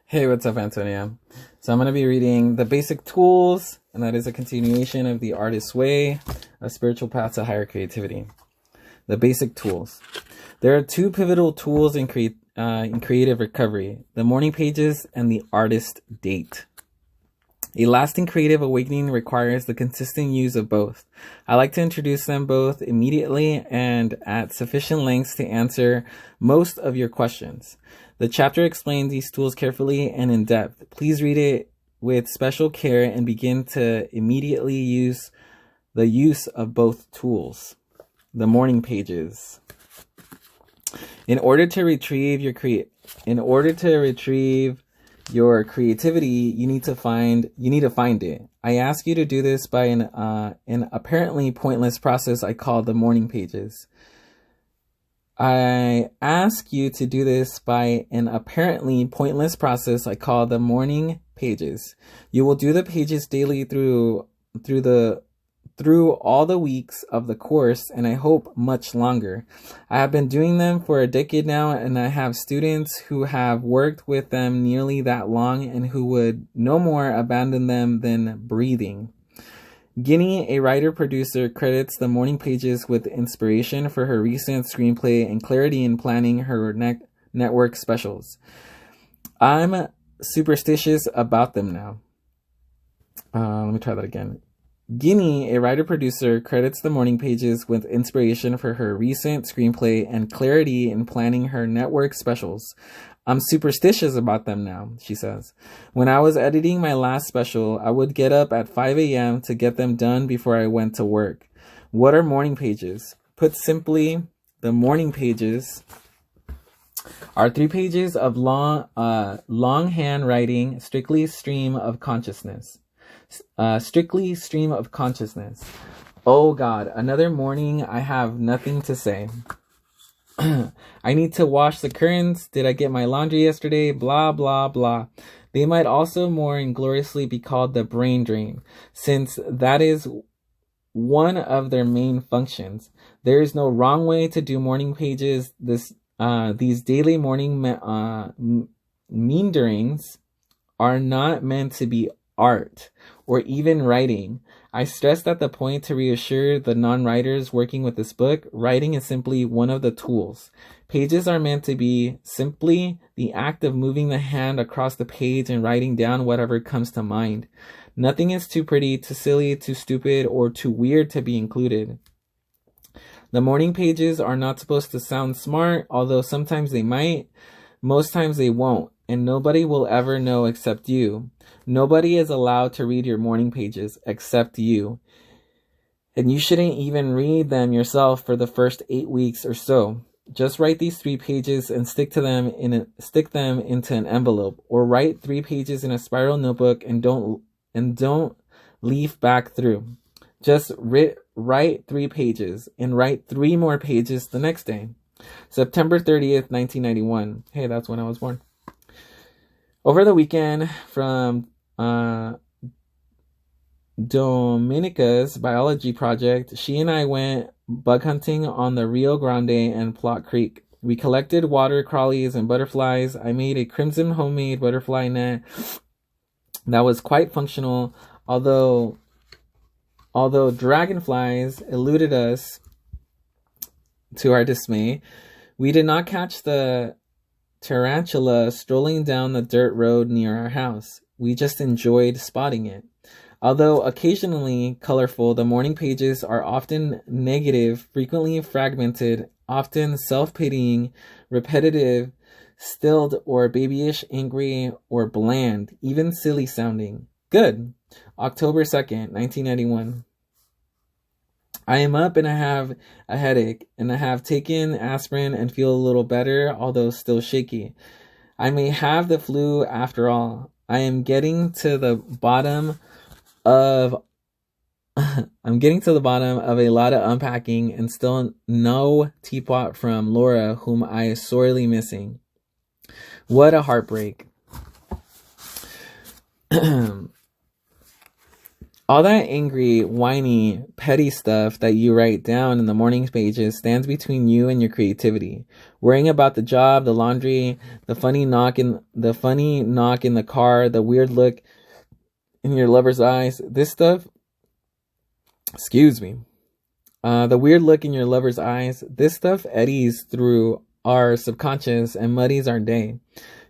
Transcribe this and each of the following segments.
Hey, what's up, Antonia? So I'm going to be reading The Basic Tools, and that is a continuation of The Artist's Way, A Spiritual Path to Higher Creativity. The Basic Tools. There are two pivotal tools in creative recovery, the morning pages and the artist date. A lasting creative awakening requires the consistent use of both. I like to introduce them both immediately and at sufficient lengths to answer most of your questions. The chapter explains these tools carefully and in depth. Please read it with special care and begin to immediately use the use of both tools. The morning pages. In order to retrieve your creativity, you need to find it. I ask you to do this by an apparently pointless process I call the morning pages. I ask you to do this by an apparently pointless process I call the morning pages. You will do the pages daily through all the weeks of the course, and I hope much longer. I have been doing them for a decade now, and I have students who have worked with them nearly that long and who would no more abandon them than breathing. Guinea, a writer-producer, credits the morning pages with inspiration for her recent screenplay and clarity in planning her network specials. I'm superstitious about them now. Let me try that again. Guinea, a writer-producer, credits the morning pages with inspiration for her recent screenplay and clarity in planning her network specials. I'm superstitious about them now, she says. When I was editing my last special, I would get up at 5 a.m. to get them done before I went to work. What are morning pages? Put simply, the morning pages are 3 pages of longhand writing, strictly stream of consciousness. Oh God, another morning I have nothing to say. I need to wash the curtains. Did I get my laundry yesterday? Blah, blah, blah. They might also more ingloriously be called the brain drain, since that is one of their main functions. There is no wrong way to do morning pages. These daily morning meanderings are not meant to be art or even writing. I stressed at the point to reassure the non-writers working with this book, writing is simply one of the tools. Pages are meant to be simply the act of moving the hand across the page and writing down whatever comes to mind. Nothing is too pretty, too silly, too stupid, or too weird to be included. The morning pages are not supposed to sound smart, although sometimes they might. Most times they won't, and nobody will ever know except you. Nobody is allowed to read your morning pages except you. And you shouldn't even read them yourself for the first 8 weeks or so. Just write these 3 pages and stick them into an envelope, or write 3 pages in a spiral notebook and don't leaf back through. Just write 3 pages and write 3 more pages the next day. September 30th, 1991. Hey, that's when I was born. Over the weekend from Dominica's biology project, she and I went bug hunting on the Rio Grande and Plot Creek. We collected water crawlies and butterflies. I made a crimson homemade butterfly net that was quite functional, although dragonflies eluded us to our dismay. We did not catch the tarantula strolling down the dirt road near our house. We just enjoyed spotting it. Although occasionally colorful, the morning pages are often negative, frequently fragmented, often self-pitying, repetitive, stilled or babyish, angry or bland, even silly sounding. Good. October 2nd, 1991. I am up and I have a headache, and I have taken aspirin and feel a little better, although still shaky. I may have the flu after all. I am getting to the bottom of a lot of unpacking, and still no teapot from Laura, whom I am sorely missing. What a heartbreak. All that angry, whiny, petty stuff that you write down in the morning pages stands between you and your creativity. Worrying about the job, the laundry, the funny knock in the car, the weird look in your lover's eyes. This stuff, excuse me. The weird look in your lover's eyes. This stuff eddies through our subconscious and muddies our day.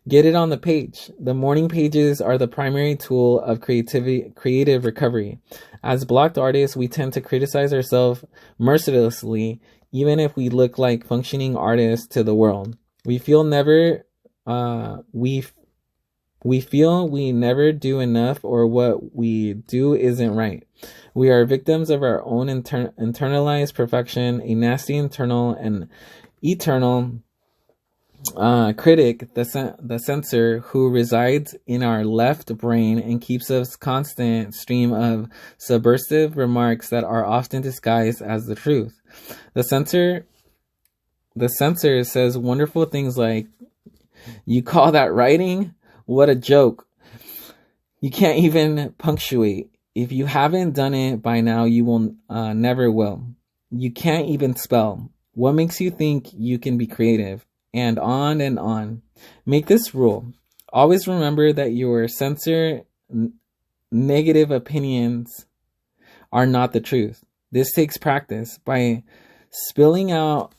Get it on the page. The morning pages are the primary tool of creative recovery. As blocked artists, we tend to criticize ourselves mercilessly, even if we look like functioning artists to the world. We feel we never do enough, or what we do isn't right. We are victims of our own internalized perfection, a nasty internal and eternal critic, the censor, who resides in our left brain and keeps us constant stream of subversive remarks that are often disguised as the truth. The censor says wonderful things like, "You call that writing? What a joke. You can't even punctuate. If you haven't done it by now, you will never will. You can't even spell. What makes you think you can be creative?" And on and on. Make this rule. Always remember that your censor negative opinions are not the truth. This takes practice. By spilling out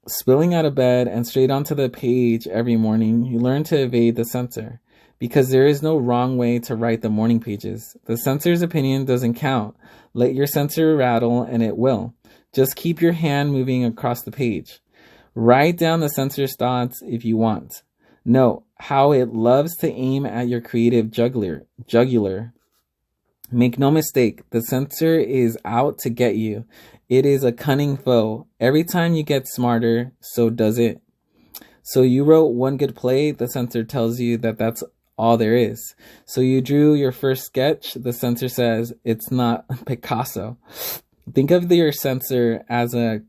of bed and straight onto the page every morning, you learn to evade the censor, because there is no wrong way to write the morning pages. The censor's opinion doesn't count. Let your censor rattle and it will. Just keep your hand moving across the page. Write down the censor's thoughts if you want. Note how it loves to aim at your creative jugular. Make no mistake, the censor is out to get you. It is a cunning foe. Every time you get smarter, so does it. So you wrote one good play, the censor tells you that that's all there is. So you drew your first sketch, the censor says it's not Picasso. Think of your censor as a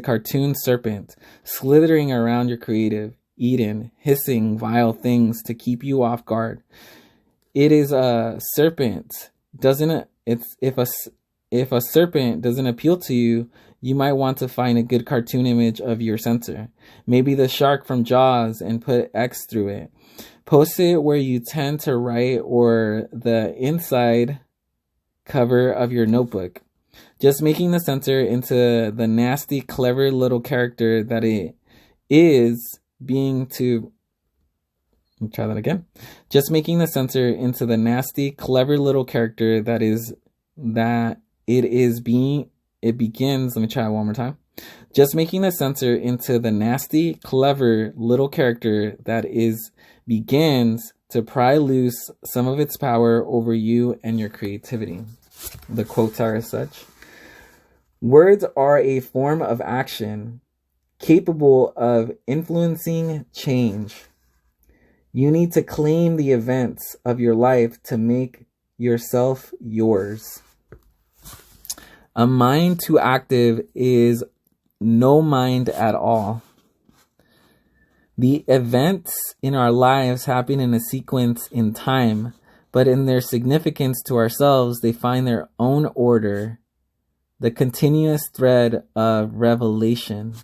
cartoon serpent, slithering around your creative Eden, hissing vile things to keep you off guard. It is a serpent. If a serpent doesn't appeal to you, you might want to find a good cartoon image of your censor. Maybe the shark from Jaws, and put X through it. Post it where you tend to write, or the inside cover of your notebook. Just making the censor into the nasty, clever little character that it is being to... Let me try that again. Just making the censor into the nasty, clever little character that it begins... Let me try it one more time. Just making the censor into the nasty, clever little character that begins to pry loose some of its power over you and your creativity. The quotes are as such. Words are a form of action capable of influencing change. You need to claim the events of your life to make yourself yours. A mind too active is no mind at all. The events in our lives happen in a sequence in time, but in their significance to ourselves, they find their own order, the continuous thread of revelation.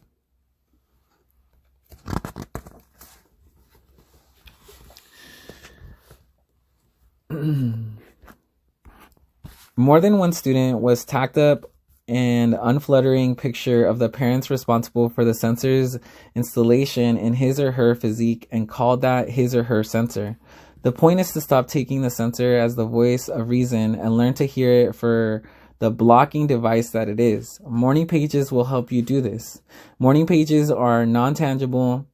More than one student was tacked up an unflattering picture of the parents responsible for the censor's installation in his or her physique and called that his or her censor. The point is to stop taking the censor as the voice of reason and learn to hear it for the blocking device that it is. Morning pages will help you do this. Morning pages are non-tangible.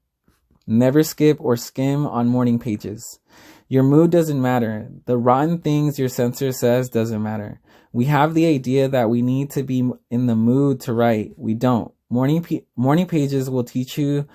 Never skip or skim on morning pages. Your mood doesn't matter. The rotten things your censor says doesn't matter. We have the idea that we need to be in the mood to write. We don't. Morning pages will teach you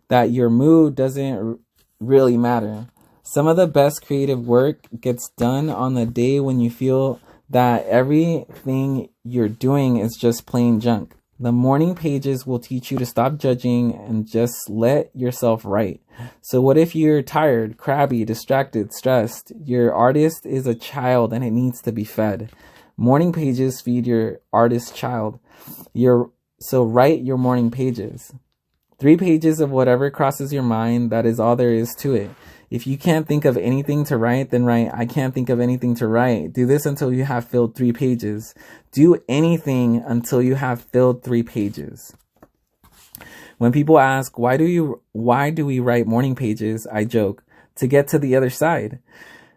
that your mood doesn't really matter. Some of the best creative work gets done on the day when you feel that everything you're doing is just plain junk. The morning pages will teach you to stop judging and just let yourself write. So what if you're tired, crabby, distracted, stressed? Your artist is a child and it needs to be fed. Morning pages feed your artist child. So write your morning pages. 3 pages of whatever crosses your mind, that is all there is to it. If you can't think of anything to write, then write, I can't think of anything to write. Do this until you have filled 3 pages. Do anything until you have filled 3 pages. When people ask, why do we write morning pages? I joke, to get to the other side.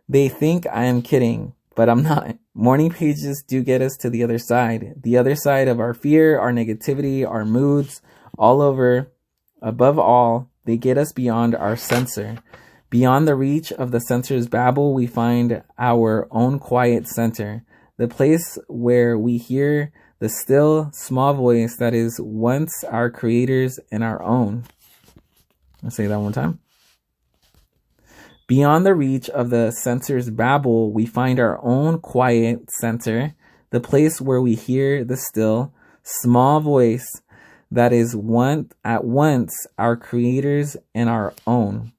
They think I am kidding, but I'm not. Morning pages do get us to the other side of our fear, our negativity, our moods, all over. Above all, they get us beyond our censor. Beyond the reach of the censor's babble, we find our own quiet center, the place where we hear the still, small voice that is once our creators and our own. I'll say that one time. Beyond the reach of the censor's babble, we find our own quiet center, the place where we hear the still, small voice that is at once our creators and our own.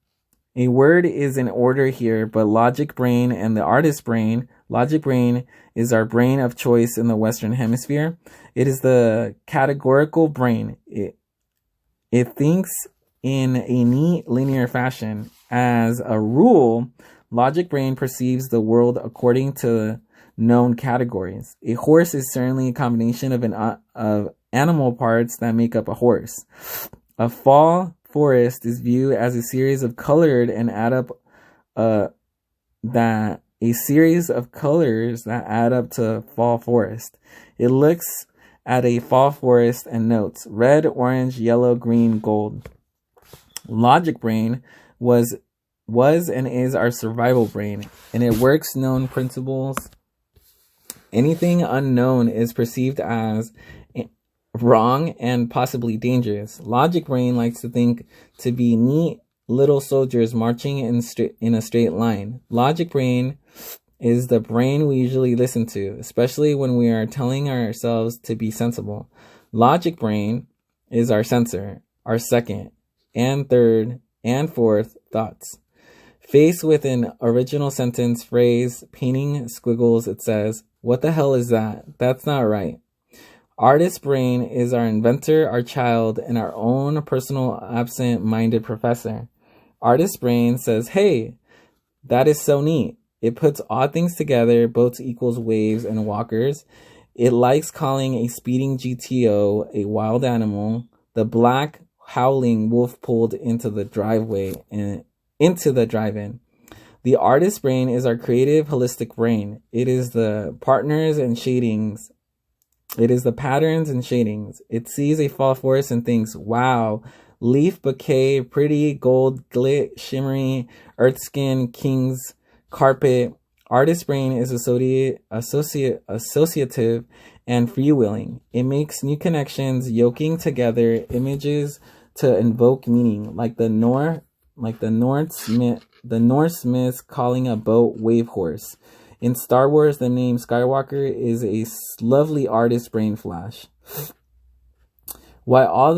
A word is in order here, but logic brain and the artist brain. Logic brain is our brain of choice in the Western Hemisphere. It is the categorical brain. It thinks in a neat, linear fashion. As a rule, logic brain perceives the world according to known categories. A horse is certainly a combination of animal parts that make up a horse. A fall forest is viewed as a series of colored and a series of colors that add up to fall forest. It looks at a fall forest and notes red, orange, yellow, green, gold. Logic brain was and is our survival brain, and it works known principles. Anything unknown is perceived as wrong and possibly dangerous. Logic brain likes to think to be neat little soldiers marching in a straight line. Logic brain is the brain we usually listen to, especially when we are telling ourselves to be sensible. Logic brain is our censor, our second and third and fourth thoughts. Faced with an original sentence, phrase, painting, squiggles, it says, what the hell is that? That's not right. Artist brain is our inventor, our child, and our own personal absent-minded professor. Artist brain says, hey, that is so neat. It puts odd things together, boats equals waves and walkers. It likes calling a speeding GTO a wild animal. The black howling wolf pulled into the driveway and into the drive-in. The artist brain is our creative, holistic brain. It is the partners and shadings. It is the patterns and shadings. It sees a fall forest and thinks, wow, leaf bouquet, pretty, gold, glit, shimmery, earth skin, king's carpet. Artist brain is associative and freewheeling. It makes new connections, yoking together images to invoke meaning, like the Norse myths calling a boat wave horse. In Star Wars, the name Skywalker is a lovely artist brain flash. Why all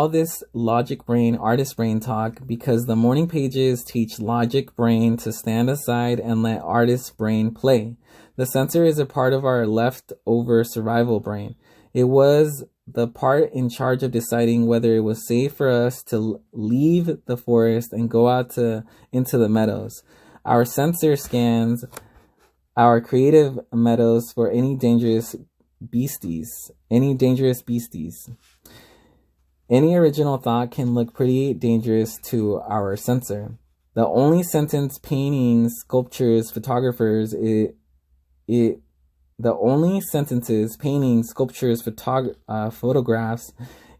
this logic brain, artist brain talk? Because the morning pages teach logic brain to stand aside and let artist brain play. The censor is a part of our leftover survival brain. It was the part in charge of deciding whether it was safe for us to leave the forest and go out into the meadows. Our censor scans our creative meadows for any dangerous beasties. Any original thought can look pretty dangerous to our censor. The only sentence, paintings, sculptures, photographers, photographs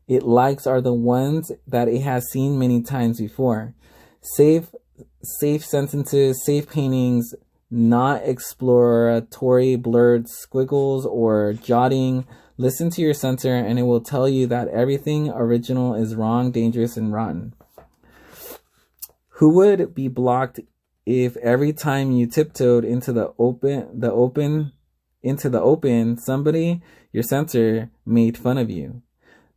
it likes are the ones that it has seen many times before. Safe sentences, safe paintings, not exploratory blurred squiggles or jotting. Listen to your censor and it will tell you that everything original is wrong, dangerous, and rotten. Who would be blocked if every time you tiptoed into the open, somebody, your censor, made fun of you?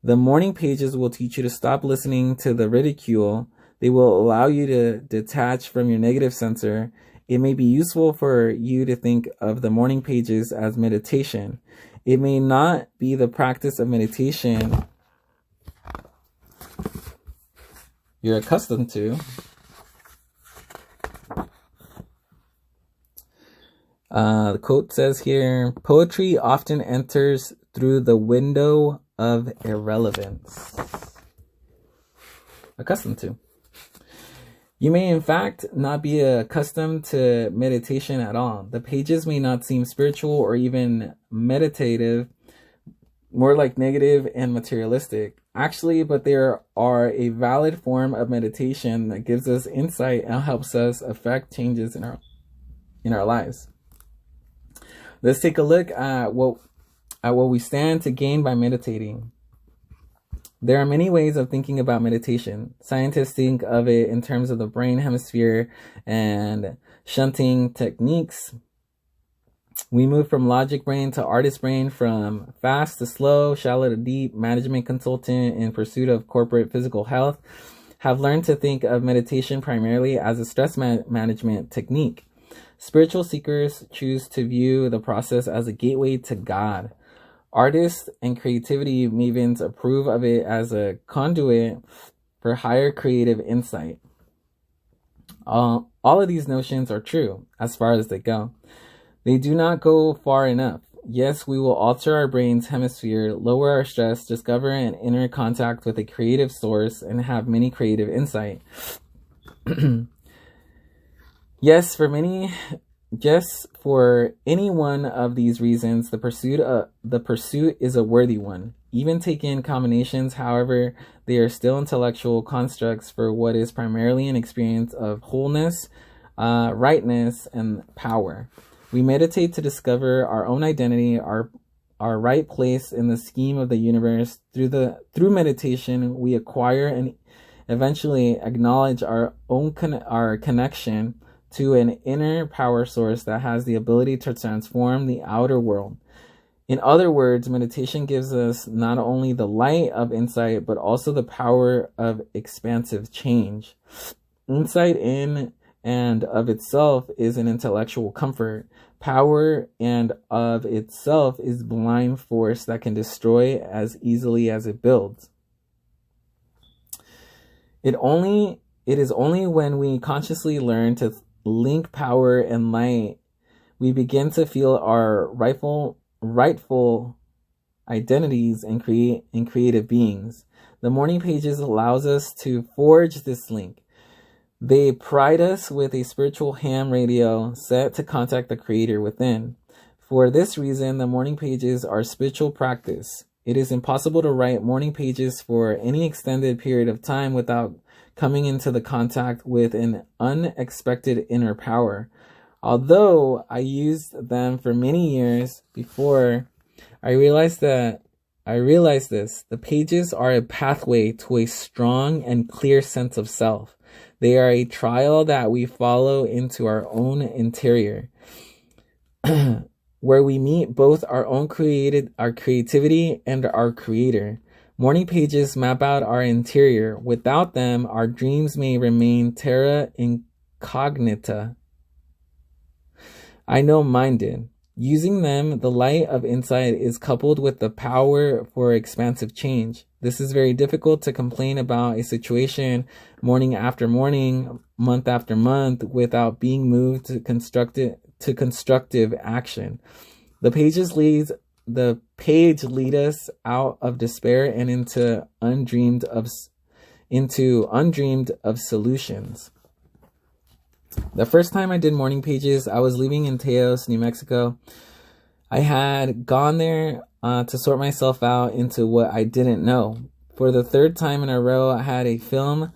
The morning pages will teach you to stop listening to the ridicule. They will allow you to detach from your negative censor. It may be useful for you to think of the morning pages as meditation. It may not be the practice of meditation you're accustomed to. The quote says here, poetry often enters through the window of irrelevance. Accustomed to. You may, in fact, not be accustomed to meditation at all. The pages may not seem spiritual or even meditative, more like negative and materialistic. Actually, but there are a valid form of meditation that gives us insight and helps us affect changes in our lives. Let's take a look at what we stand to gain by meditating. There are many ways of thinking about meditation. Scientists think of it in terms of the brain hemisphere and shunting techniques. We move from logic brain to artist brain, from fast to slow, shallow to deep. Management consultant in pursuit of corporate physical health have learned to think of meditation primarily as a stress management technique. Spiritual seekers choose to view the process as a gateway to God. Artists and creativity mavens approve of it as a conduit for higher creative insight. All of these notions are true as far as they go. They do not go far enough. Yes, we will alter our brain's hemisphere, lower our stress, discover an inner contact with a creative source, and have many creative insight. Yes, for any one of these reasons, the pursuit is a worthy one. Even taken combinations, however, they are still intellectual constructs for what is primarily an experience of wholeness, rightness, and power. We meditate to discover our own identity, our right place in the scheme of the universe. Through meditation, we acquire and eventually acknowledge our connection to an inner power source that has the ability to transform the outer world. In other words, meditation gives us not only the light of insight, but also the power of expansive change. Insight in and of itself is an intellectual comfort. Power and of itself is blind force that can destroy as easily as it builds. It is only when we consciously learn to link power and light, we begin to feel our rightful identities and creative beings. The morning pages allows us to forge this link. They pride us with a spiritual ham radio set to contact the creator within. For this reason, the morning pages are spiritual practice. It is impossible to write morning pages for any extended period of time without coming into the contact with an unexpected inner power. Although I used them for many years before I realized this. The pages are a pathway to a strong and clear sense of self. They are a trial that we follow into our own interior, where we meet both our creativity and our creator. Morning pages map out our interior. Without them, our dreams may remain terra incognita. I know mine did. Using them, the light of insight is coupled with the power for expansive change. This is very difficult to complain about a situation morning after morning, month after month, without being moved to constructive action. The page lead us out of despair and into undreamed of solutions. The first time I did morning pages, I was living in Teos, New Mexico. I had gone there to sort myself out into what I didn't know. For the third time in a row, I had a film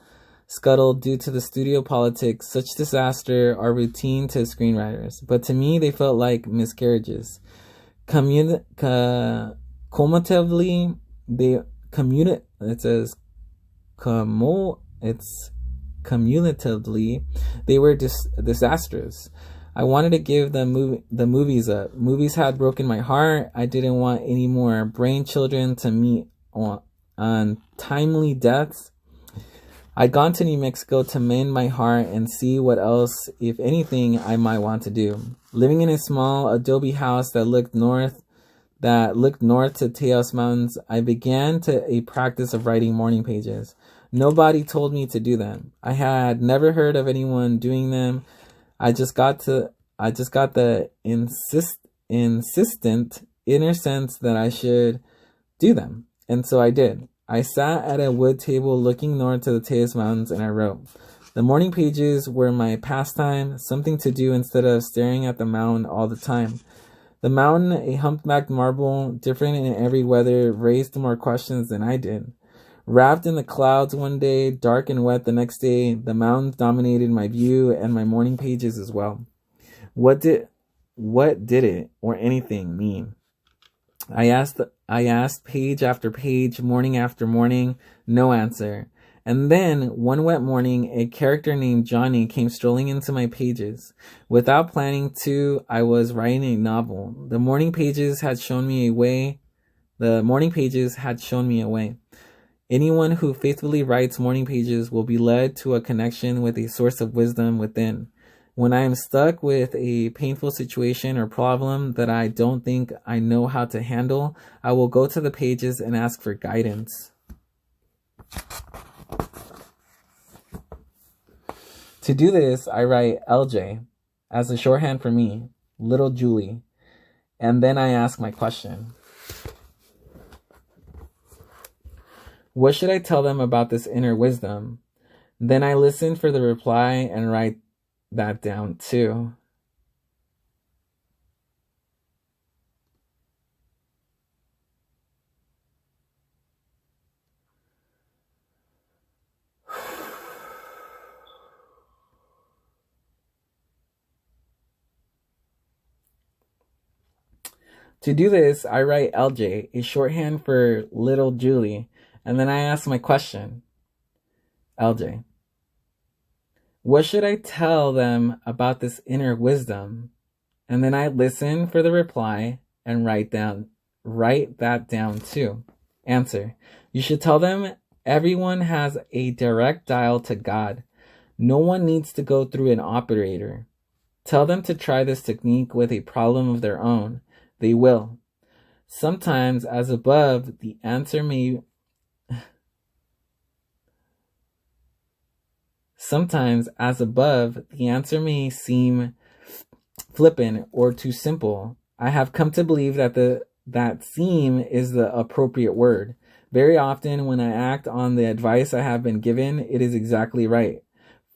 scuttled due to the studio politics. Such disaster are routine to screenwriters, but to me, they felt like miscarriages. Cumulatively, they were disastrous. I wanted to give the movies up. Movies had broken my heart. I didn't want any more brain children to meet untimely deaths. I'd gone to New Mexico to mend my heart and see what else, if anything, I might want to do. Living in a small adobe house that looked north to Taos Mountains, I began a practice of writing morning pages. Nobody told me to do them. I had never heard of anyone doing them. I just got the insistent inner sense that I should do them. And so I did. I sat at a wood table looking north to the Taos Mountains and I wrote. The morning pages were my pastime, something to do instead of staring at the mountain all the time. The mountain, a humpbacked marble, different in every weather, raised more questions than I did. Wrapped in the clouds one day, dark and wet the next day, the mountains dominated my view and my morning pages as well. What did it, or anything, mean? I asked page after page, morning after morning, no answer. And then, one wet morning, a character named Johnny came strolling into my pages. Without planning to, I was writing a novel. The morning pages had shown me a way. Anyone who faithfully writes morning pages will be led to a connection with a source of wisdom within. When I am stuck with a painful situation or problem that I don't think I know how to handle, I will go to the pages and ask for guidance. To do this, I write LJ as a shorthand for me, Little Julie, and then I ask my question. What should I tell them about this inner wisdom? Then I listen for the reply and write that down too. To do this, I write LJ, a shorthand for Little Julie, and then I ask my question. LJ. What should I tell them about this inner wisdom? And then I listen for the reply and write that down too. Answer. You should tell them everyone has a direct dial to God. No one needs to go through an operator. Tell them to try this technique with a problem of their own. They will. Sometimes, as above, the answer may seem flippant or too simple. I have come to believe that seem is the appropriate word. Very often when I act on the advice I have been given, it is exactly right.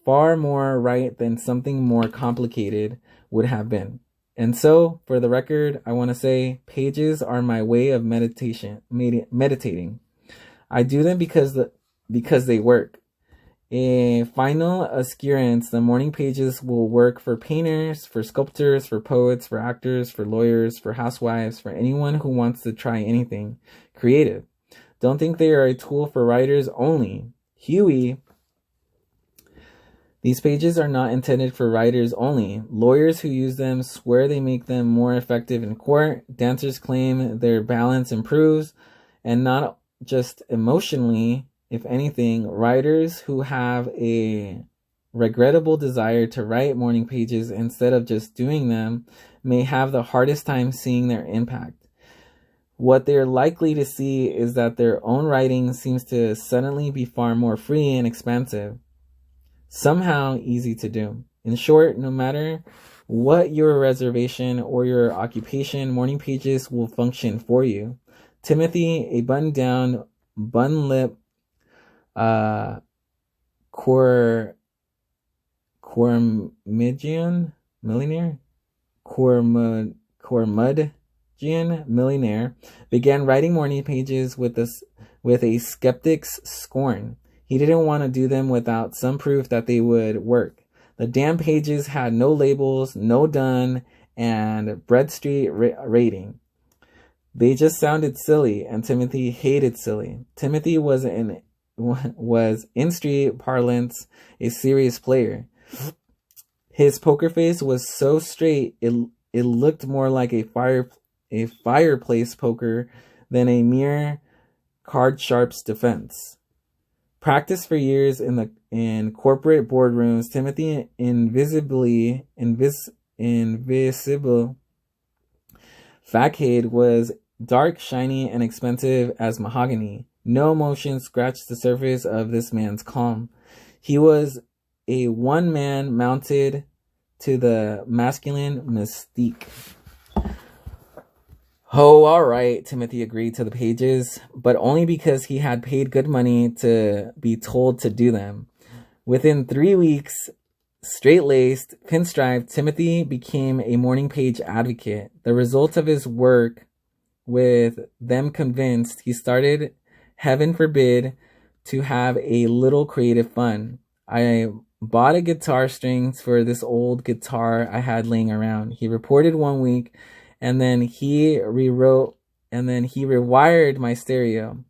Far more right than something more complicated would have been. And so, for the record, I want to say pages are my way of meditating. I do them because they work. A final assurance, the morning pages will work for painters, for sculptors, for poets, for actors, for lawyers, for housewives, for anyone who wants to try anything creative. Don't think they are a tool for writers only. Huey. These pages are not intended for writers only. Lawyers who use them swear they make them more effective in court. Dancers claim their balance improves, and not just emotionally. If anything, writers who have a regrettable desire to write morning pages instead of just doing them may have the hardest time seeing their impact. What they're likely to see is that their own writing seems to suddenly be far more free and expansive. Somehow easy to do. In short, no matter what your reservation or your occupation, morning pages will function for you. Timothy, a button-down, bun-lip, Cormidgian millionaire, began writing morning pages with a skeptic's scorn. He didn't want to do them without some proof that they would work. The damn pages had no labels, no done, and Bread Street rating. They just sounded silly, and Timothy hated silly. Timothy was in street parlance a serious player. His poker face was so straight it looked more like a fireplace poker than a mere card sharp's defense. Practiced for years in corporate boardrooms, Timothy invisible facade was dark, shiny, and expensive as mahogany. No emotion scratched the surface of this man's calm. He was a one man mounted to the masculine mystique. Oh, all right, Timothy agreed to the pages, but only because he had paid good money to be told to do them. Within 3 weeks, straight-laced, pinstriped, Timothy became a morning page advocate. The result of his work with them convinced, he started, heaven forbid, to have a little creative fun. I bought a guitar strings for this old guitar I had laying around. He reported one week, and then he rewired my stereo.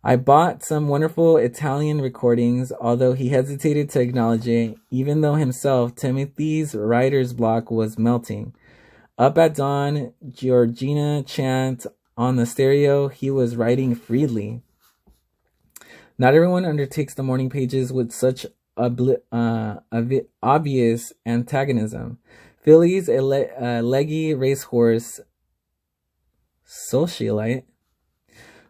I bought some wonderful Italian recordings, although he hesitated to acknowledge it, even though himself, Timothy's writer's block was melting. Up at dawn, Georgina chant on the stereo, he was writing freely. Not everyone undertakes the morning pages with such obvious antagonism. Phyllis, a leggy racehorse socialite,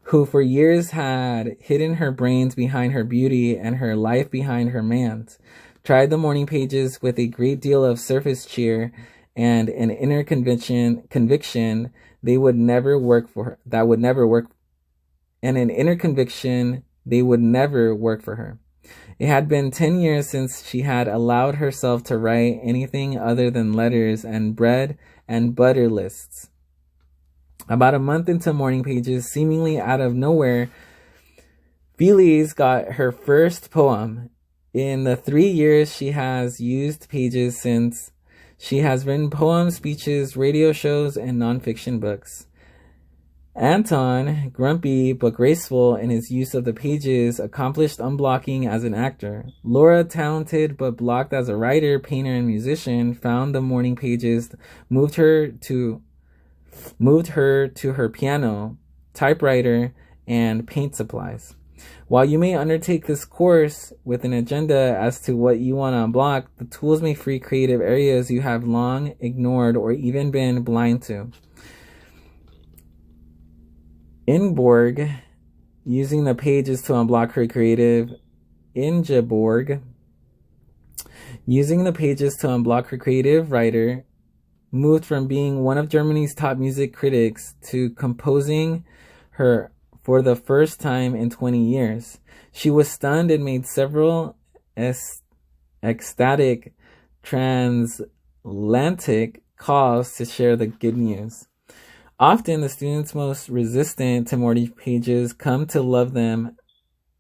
who for years had hidden her brains behind her beauty and her life behind her man's, tried the morning pages with a great deal of surface cheer and an inner conviction they would never work for her. That would never work, and an inner conviction they would never work for her. It had been 10 years since she had allowed herself to write anything other than letters and bread and butter lists. About a month into morning pages, seemingly out of nowhere, Phyllis got her first poem. In the 3 years she has used pages since, she has written poems, speeches, radio shows, and nonfiction books. Anton, grumpy but graceful in his use of the pages, accomplished unblocking as an actor. Laura, talented but blocked as a writer, painter, and musician, found the morning pages, moved her to her piano, typewriter, and paint supplies. While you may undertake this course with an agenda as to what you want to unblock, the tools may free creative areas you have long ignored or even been blind to. Ingeborg, using the pages to unblock her creative. Ingeborg, using the pages to unblock her creative writer, moved from being one of Germany's top music critics to composing her for the first time in 20 years. She was stunned and made several ecstatic transatlantic calls to share the good news. Often, the students most resistant to morning pages come to love them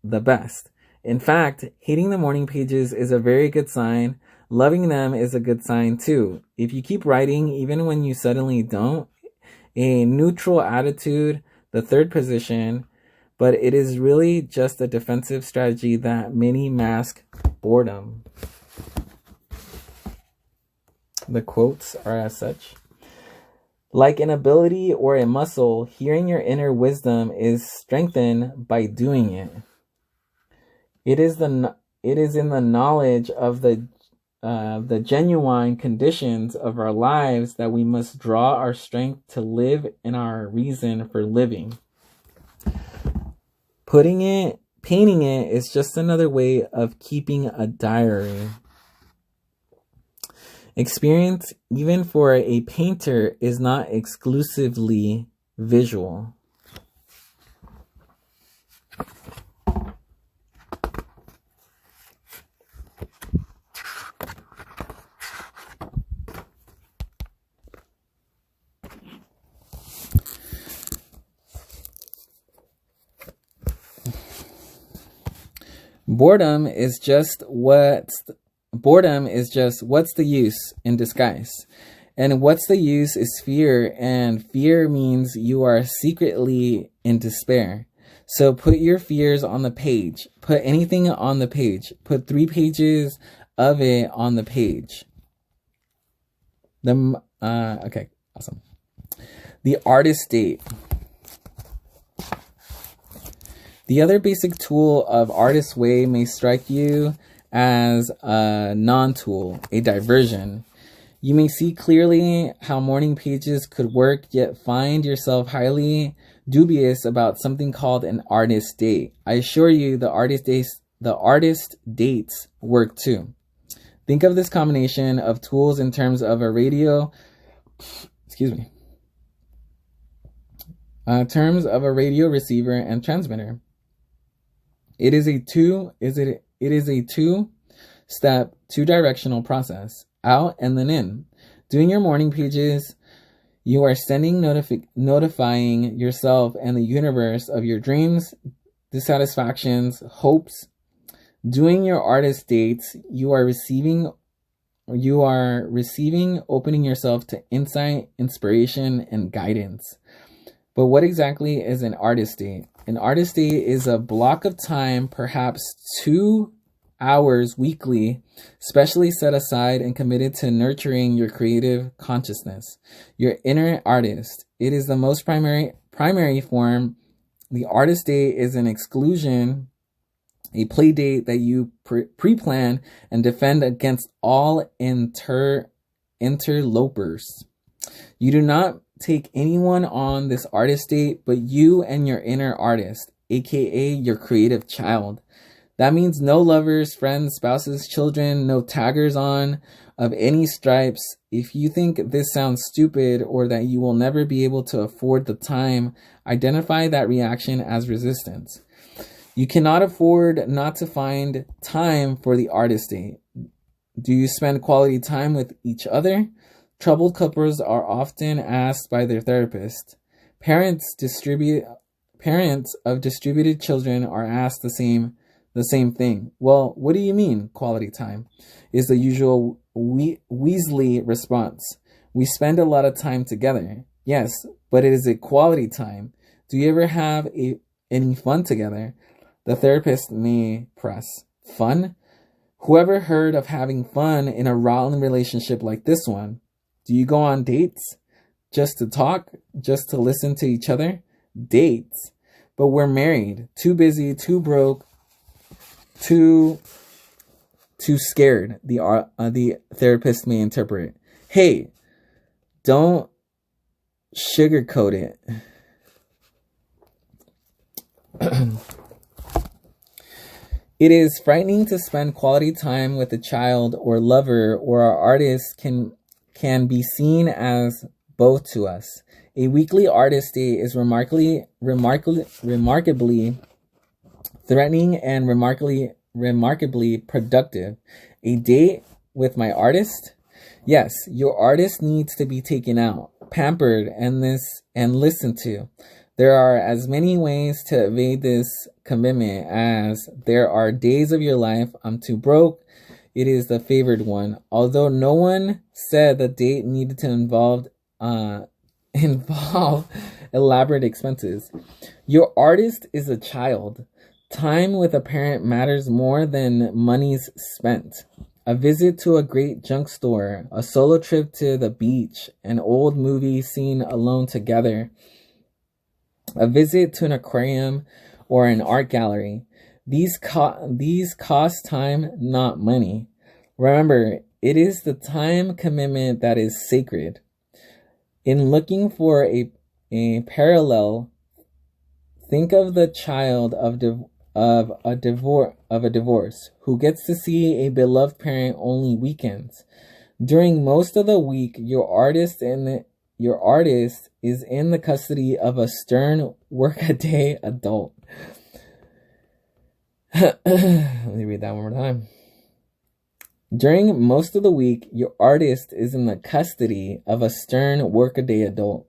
the best. In fact, hating the morning pages is a very good sign. Loving them is a good sign too. If you keep writing, even when you suddenly don't, a neutral attitude, the third position, but it is really just a defensive strategy that many mask boredom. The quotes are as such. Like an ability or a muscle, hearing your inner wisdom is strengthened by doing it. It is in the knowledge of the genuine conditions of our lives that we must draw our strength to live in our reason for living. Painting it is just another way of keeping a diary. Experience, even for a painter, is not exclusively visual. Boredom is just what's the use in disguise. And what's the use is fear, and fear means you are secretly in despair. So put your fears on the page. Put anything on the page. Put 3 pages of it on the page. Okay, awesome. The artist date. The other basic tool of Artist's Way may strike you as a non-tool, a diversion. You may see clearly how morning pages could work, yet find yourself highly dubious about something called an artist date. I assure you the artist dates work too. Think of this combination of tools in terms of a radio receiver and transmitter. It is a two-step, two-directional process, out and then in. Doing your morning pages, you are sending notifying yourself and the universe of your dreams, dissatisfactions, hopes. Doing your artist dates, you are receiving, opening yourself to insight, inspiration, and guidance. But what exactly is an artist date? An artist date is a block of time, perhaps 2 hours weekly, specially set aside and committed to nurturing your creative consciousness, your inner artist. It is the most primary form. The artist date is an exclusion, a play date that you pre-plan and defend against all interlopers. You do not take anyone on this artist date but you and your inner artist, aka your creative child. That means no lovers, friends, spouses, children, no taggers on of any stripes. If you think this sounds stupid or that you will never be able to afford the time, identify that reaction as resistance. You cannot afford not to find time for the artist date. Do you spend quality time with each other? Troubled couples are often asked by their therapist. Parents of distributed children are asked the same thing. Well, what do you mean, quality time? Is the usual Weasley response. We spend a lot of time together. Yes, but it is a quality time. Do you ever have any fun together? The therapist may press. Fun? Whoever heard of having fun in a rotten relationship like this one? Do you go on dates? Just to talk? Just to listen to each other? Dates. But we're married. Too busy, too broke, too scared, the therapist may interpret. Hey, don't sugarcoat it. It is frightening to spend quality time with a child or lover or our artist can be seen as both to us. A weekly artist date is remarkably threatening and remarkably productive. A date with my artist? Yes, your artist needs to be taken out, pampered, and listened to. There are as many ways to evade this commitment as there are days of your life. I'm too broke. It is the favored one. Although no one said the date needed to involve elaborate expenses. Your artist is a child. Time with a parent matters more than monies spent. A visit to a great junk store, a solo trip to the beach, an old movie seen alone together, a visit to an aquarium or an art gallery. These cost time, not money. Remember, it is the time commitment that is sacred. In looking for a parallel, think of the child of a divorce who gets to see a beloved parent only weekends. During most of the week, your artist is in the custody of a stern workaday adult. Let me read that one more time. During most of the week, your artist is in the custody of a stern workaday adult.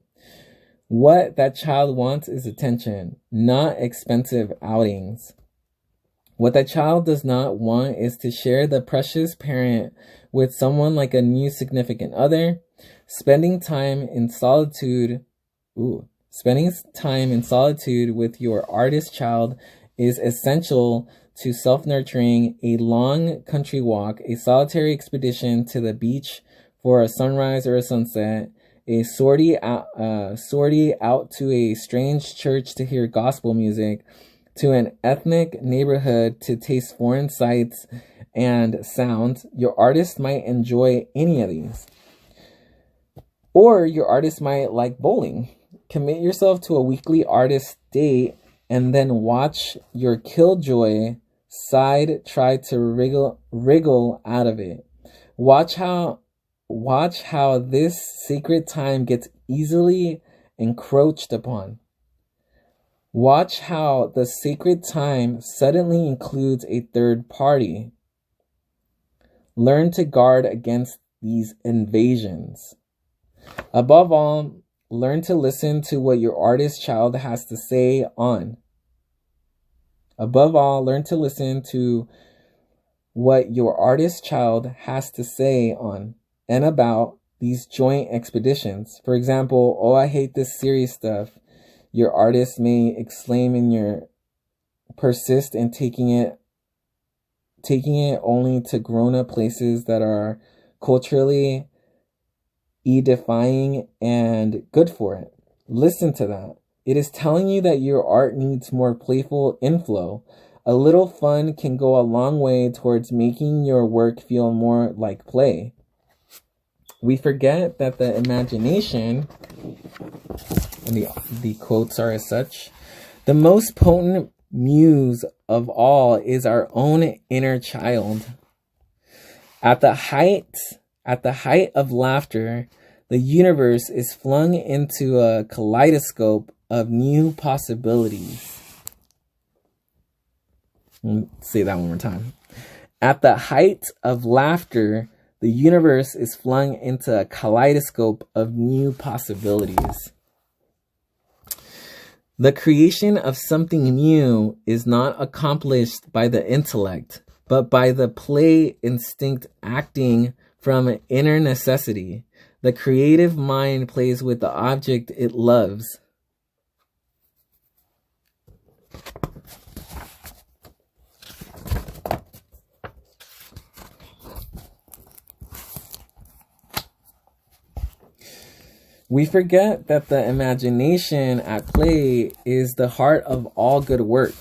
What that child wants is attention, not expensive outings. What that child does not want is to share the precious parent with someone like a new significant other. Spending time in solitude with your artist child is essential to self-nurturing. A long country walk, a solitary expedition to the beach for a sunrise or a sunset, a sortie out to a strange church to hear gospel music, to an ethnic neighborhood to taste foreign sights and sounds, your artist might enjoy any of these. Or your artist might like bowling. Commit yourself to a weekly artist date and then watch your killjoy side try to wriggle out of it. Watch how this sacred time gets easily encroached upon. Watch how the sacred time suddenly includes a third party. Learn to guard against these invasions. Above all, learn to listen to what your artist child has to say on. Above all, learn to listen to what your artist child has to say on and about these joint expeditions. For example, oh, I hate this serious stuff. Your artist may exclaim and your persist in taking it only to grown-up places that are culturally edifying and good for it. Listen to that. It is telling you that your art needs more playful inflow. A little fun can go a long way towards making your work feel more like play. We forget that the imagination, and the quotes are as such, the most potent muse of all is our own inner child. At the height of laughter, the universe is flung into a kaleidoscope of new possibilities. Say that one more time. At the height of laughter, the universe is flung into a kaleidoscope of new possibilities. The creation of something new is not accomplished by the intellect, but by the play instinct acting from inner necessity. The creative mind plays with the object it loves. We forget that the imagination at play is the heart of all good work,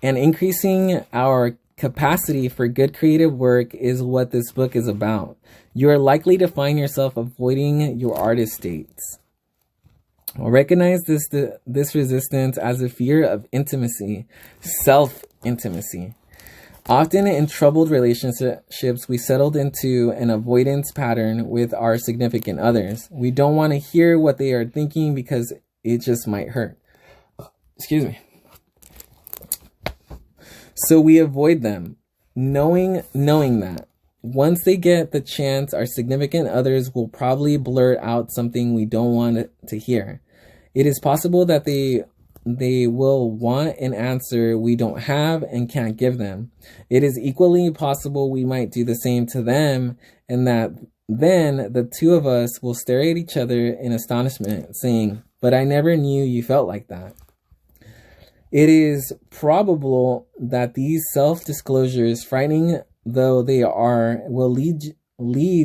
and increasing our capacity for good creative work is what this book is about. You are likely to find yourself avoiding your artist states. Recognize this resistance as a fear of intimacy, self-intimacy. Often in troubled relationships, we settled into an avoidance pattern with our significant others. We don't want to hear what they are thinking because it just might hurt. Excuse me. So we avoid them, knowing that once they get the chance, our significant others will probably blurt out something we don't want to hear. It is possible that they will want an answer we don't have and can't give them. It is equally possible we might do the same to them, and that then the two of us will stare at each other in astonishment, saying, "But I never knew you felt like that." It is probable that these self-disclosures, frightening though they are, will lead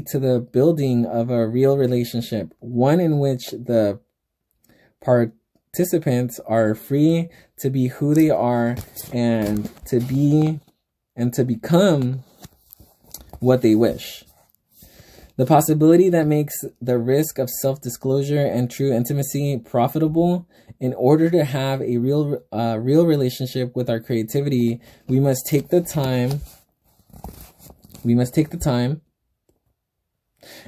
to the building of a real relationship, one in which the participants are free to be who they are and to become what they wish. The possibility that makes the risk of self-disclosure and true intimacy profitable. In order to have a real relationship with our creativity, we must take the time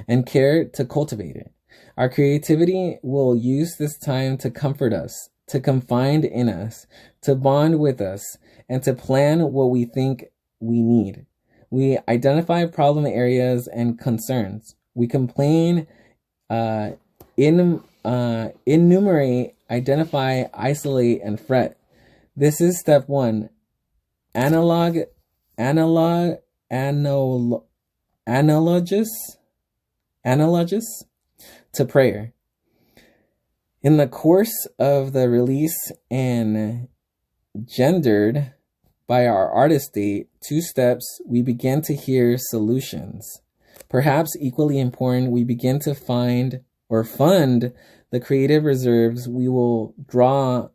and care to cultivate it. Our creativity will use this time to comfort us, to confide in us, to bond with us, and to plan what we think we need. We identify problem areas and concerns. We complain, enumerate, identify, isolate, and fret. This is step one. Analogous to prayer. In the course of the release and gendered by our artist date, 2 steps, we begin to hear solutions. Perhaps equally important, we begin to find or fund the creative reserves we will draw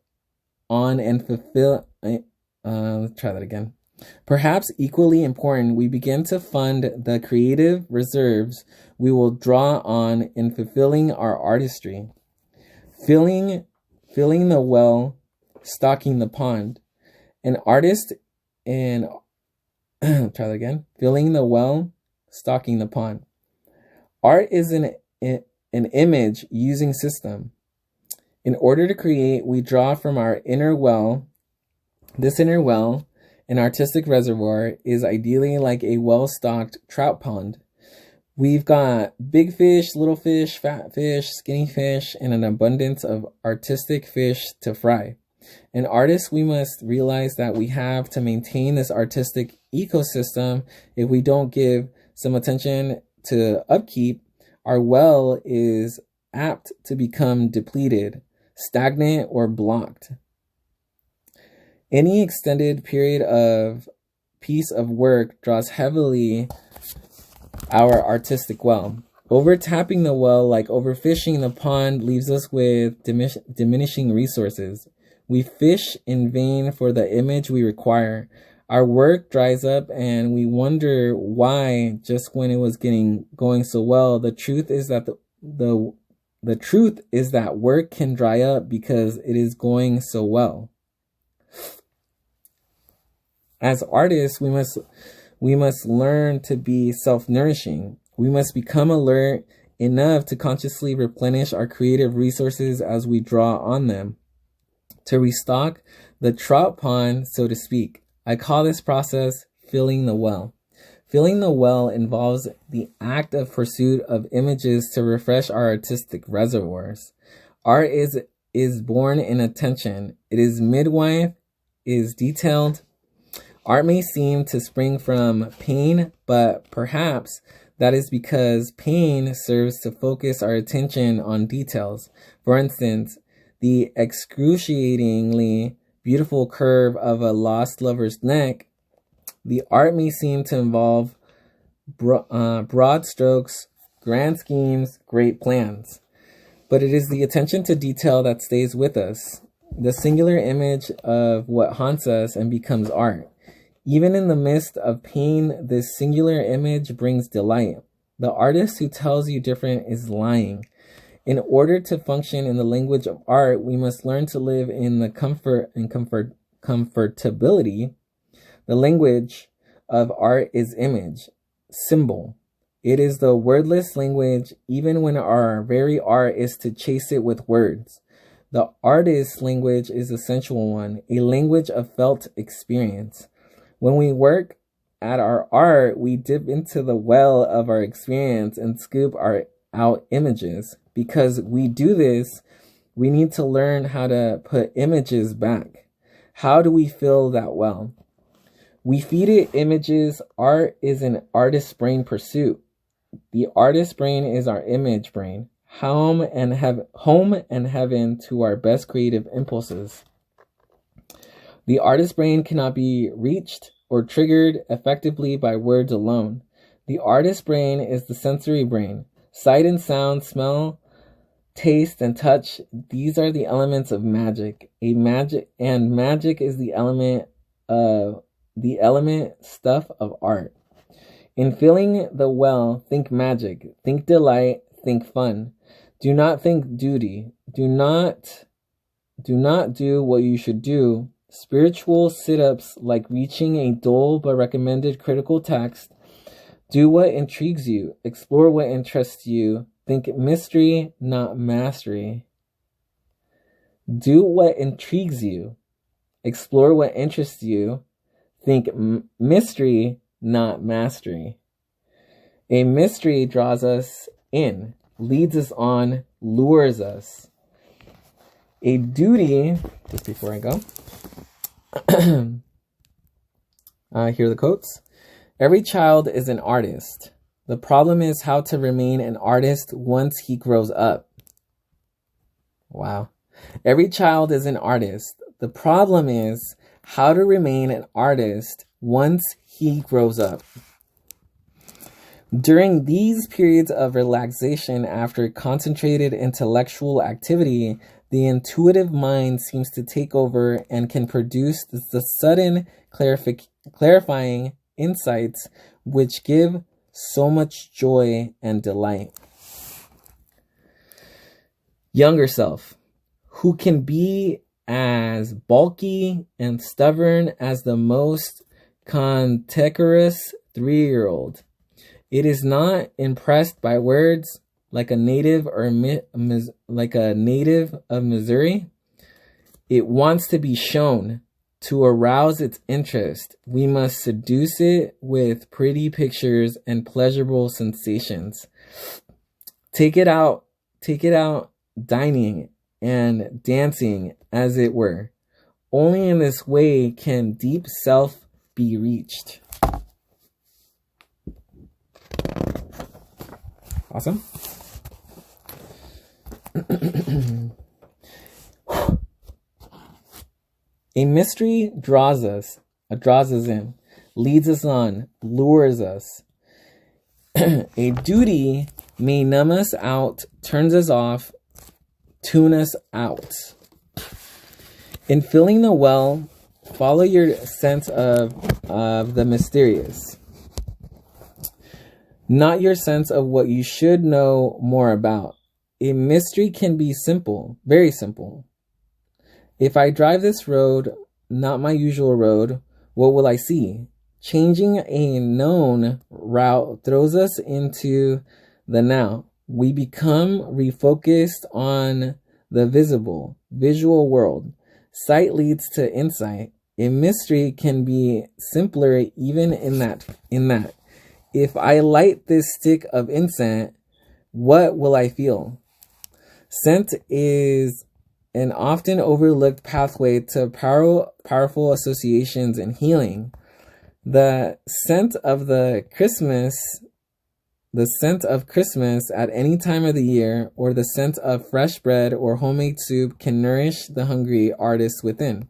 on and let's try that again. Perhaps equally important, we begin to fund the creative reserves we will draw on in fulfilling our artistry. Filling the well, stocking the pond. An artist in try that again. Filling the well, stocking the pond. Art is an image using system. In order to create, we draw from our inner well. This inner well, an artistic reservoir, is ideally like a well-stocked trout pond. We've got big fish, little fish, fat fish, skinny fish, and an abundance of artistic fish to fry. An artist, we must realize that we have to maintain this artistic ecosystem. If we don't give some attention to upkeep, our well is apt to become depleted, stagnant, or blocked. Any extended period of piece of work draws heavily our artistic well. Overtapping the well, like overfishing the pond, leaves us with diminishing resources. We fish in vain for the image we require. Our work dries up and we wonder why just when it was going so well. The truth is that the truth is that work can dry up because it is going so well. As artists, we must learn to be self-nourishing. We must become alert enough to consciously replenish our creative resources as we draw on them, to restock the trout pond, so to speak. I call this process filling the well. Filling the well involves the act of pursuit of images to refresh our artistic reservoirs. Art is born in attention. It is midwife, is detailed. Art may seem to spring from pain, but perhaps that is because pain serves to focus our attention on details. For instance, the excruciatingly beautiful curve of a lost lover's neck. The art may seem to involve broad strokes, grand schemes, great plans. But it is the attention to detail that stays with us, the singular image of what haunts us and becomes art. Even in the midst of pain, this singular image brings delight. The artist who tells you different is lying. In order to function in the language of art, we must learn to live in the comfortability. The language of art is image, symbol. It is the wordless language, even when our very art is to chase it with words. The artist's language is a sensual one, a language of felt experience. When we work at our art, we dip into the well of our experience and scoop out images. Because we do this, we need to learn how to put images back. How do we fill that well? We feed it images. Art is an artist's brain pursuit. The artist's brain is our image brain. Home and heaven to our best creative impulses. The artist's brain cannot be reached or triggered effectively by words alone. The artist's brain is the sensory brain. Sight and sound, smell, taste, and touch, these are the elements of magic. Magic is the element stuff of art. In filling the well, think magic, think delight, think fun. Do not think duty. Do not do what you should do. Spiritual sit-ups like reaching a dull but recommended critical text. Do what intrigues you. Explore what interests you. Think mystery, not mastery. Do what intrigues you. Explore what interests you. Think mystery, not mastery. A mystery draws us in, leads us on, lures us. A duty, just before I go, here are the quotes. Every child is an artist. The problem is how to remain an artist once he grows up. Wow. Every child is an artist. The problem is how to remain an artist once he grows up. During these periods of relaxation after concentrated intellectual activity, The intuitive mind seems to take over and can produce the sudden clarifying insights which give so much joy and delight. Younger self, who can be as bulky and stubborn as the most cantankerous 3-year-old. It is not impressed by words like a native of Missouri. It wants to be shown. To arouse its interest, we must seduce it with pretty pictures and pleasurable sensations. Take it out dining and dancing, as it were. Only in this way can deep self be reached. Awesome. A mystery draws us in, leads us on, lures us. A duty may numb us out, turns us off, tune us out. In filling the well, follow your sense of the mysterious, not your sense of what you should know more about. A mystery can be simple, very simple. If I drive this road, not my usual road, what will I see? Changing a known route throws us into the now. We become refocused on the visual world. Sight leads to insight. A mystery can be simpler even in that. If I light this stick of incense, what will I feel? Scent is an often overlooked pathway to powerful associations and healing. The scent of Christmas at any time of the year, or the scent of fresh bread or homemade soup, can nourish the hungry artist within.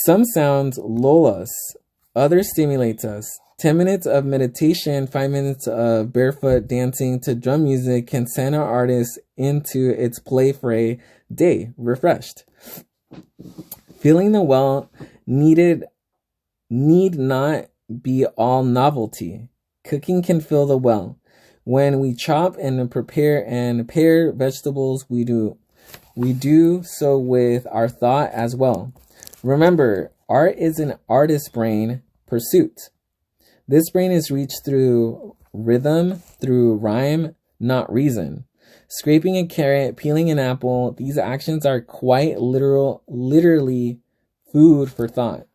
Some sounds lull us, others stimulate us. 10 minutes of meditation, 5 minutes of barefoot dancing to drum music can send our artist into its play for a day, refreshed. Feeling the well need not be all novelty. Cooking can fill the well. When we chop and prepare and pare vegetables, we do so with our thought as well. Remember, art is an artist's brain pursuit. This brain is reached through rhythm, through rhyme, not reason. Scraping a carrot, peeling an apple, these actions are quite literally food for thought.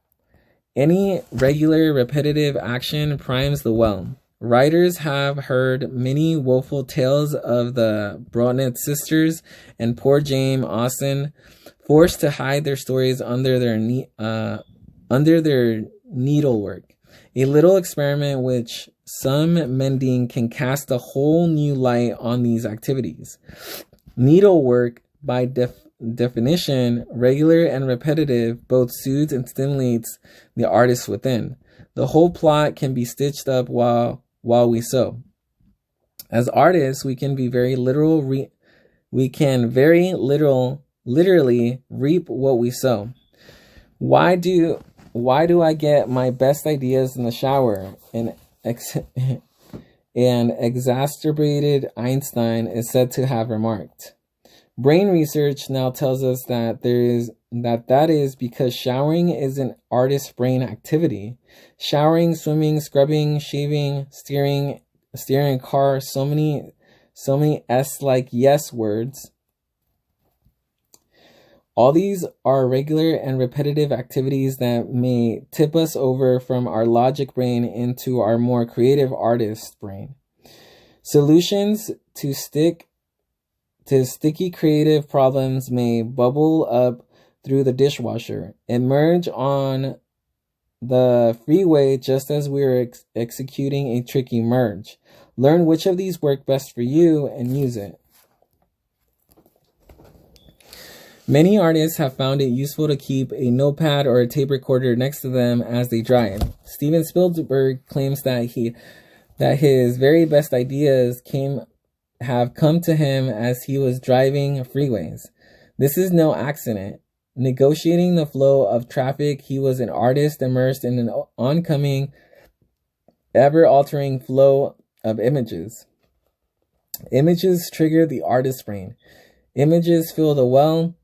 Any regular, repetitive action primes the well. Writers have heard many woeful tales of the Brontë sisters and poor Jane Austen, forced to hide their stories under their needlework. A little experiment which some mending can cast a whole new light on these activities. Needlework, by definition, regular and repetitive, both soothes and stimulates the artist within. The whole plot can be stitched up while we sew. As artists, we can be very literally reap what we sow. Why do I get my best ideas in the shower? An exacerbated Einstein is said to have remarked. Brain research now tells us that that is because showering is an artist's brain activity. Showering, swimming, scrubbing, shaving, steering a car, so many S like yes words. All these are regular and repetitive activities that may tip us over from our logic brain into our more creative artist brain. Solutions to sticky creative problems may bubble up through the dishwasher, emerge on the freeway just as we are executing a tricky merge. Learn which of these work best for you and use it. Many artists have found it useful to keep a notepad or a tape recorder next to them as they drive. Steven Spielberg claims that his very best ideas have come to him as he was driving freeways. This is no accident. Negotiating the flow of traffic, he was an artist immersed in an oncoming, ever-altering flow of images. Images trigger the artist's brain. Images fill the well.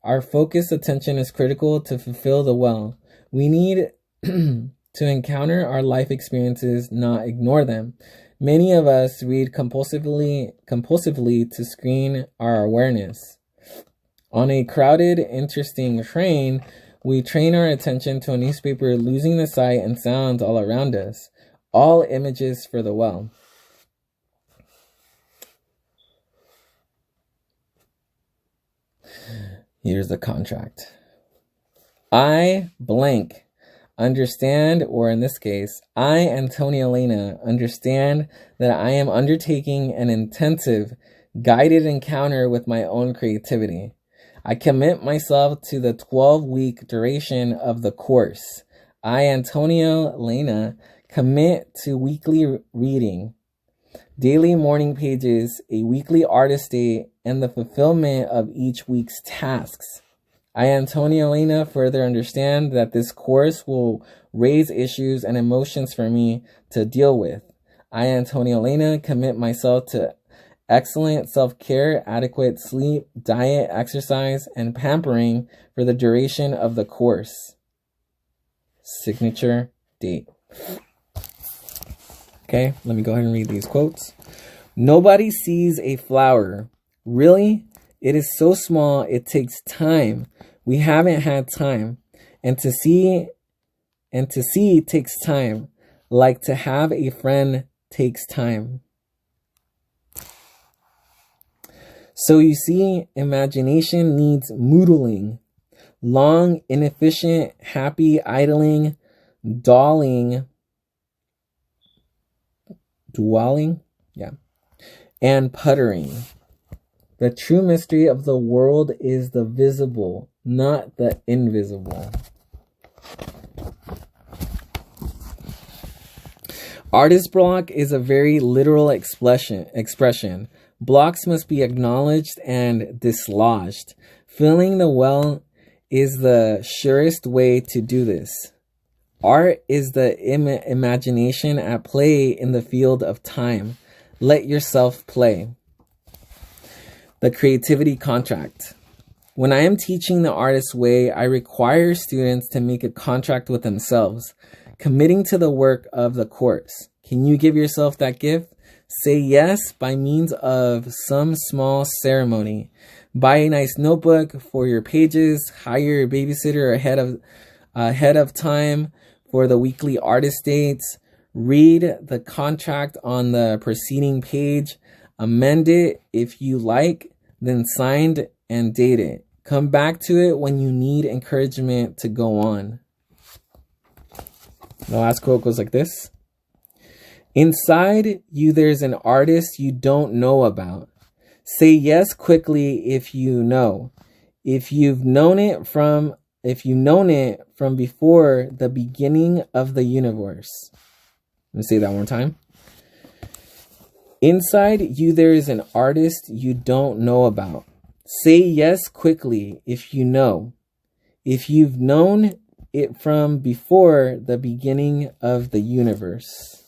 Our focused attention is critical to fulfill the well. We need to encounter our life experiences, not ignore them. Many of us read compulsively to screen our awareness. On a crowded, interesting train, we train our attention to a newspaper, losing the sight and sounds all around us. All images for the well. Here's the contract. I blank understand, or in this case, I, Antonia Lena, understand that I am undertaking an intensive, guided encounter with my own creativity. I commit myself to the 12-week duration of the course. I, Antonia Lena, commit to weekly reading, daily morning pages, a weekly artist day, and the fulfillment of each week's tasks. I, Antonia Lena, further understand that this course will raise issues and emotions for me to deal with. I, Antonia Lena, commit myself to excellent self-care, adequate sleep, diet, exercise, and pampering for the duration of the course. Signature date. Okay, let me go ahead and read these quotes. Nobody sees a flower. Really? It is so small, it takes time. We haven't had time. And to see takes time. Like to have a friend takes time. So you see, imagination needs moodling. Long, inefficient, happy, idling, dwelling, and puttering. The true mystery of the world is the visible, not the invisible. Artist block is a very literal expression. Blocks must be acknowledged and dislodged. Filling the well is the surest way to do this. Art is the imagination at play in the field of time. Let yourself play. The creativity contract. When I am teaching the artist's way, I require students to make a contract with themselves, committing to the work of the course. Can you give yourself that gift? Say yes by means of some small ceremony. Buy a nice notebook for your pages. Hire a babysitter ahead of time for the weekly artist dates. Read the contract on the preceding page. Amend it if you like, then sign and date it. Come back to it when you need encouragement to go on. The last quote goes like this. Inside you, there's an artist you don't know about. Say yes quickly if you know. If you've known it from before the beginning of the universe. Let me say that one more time. Inside you, there is an artist you don't know about. Say yes quickly if you know. If you've known it from before the beginning of the universe.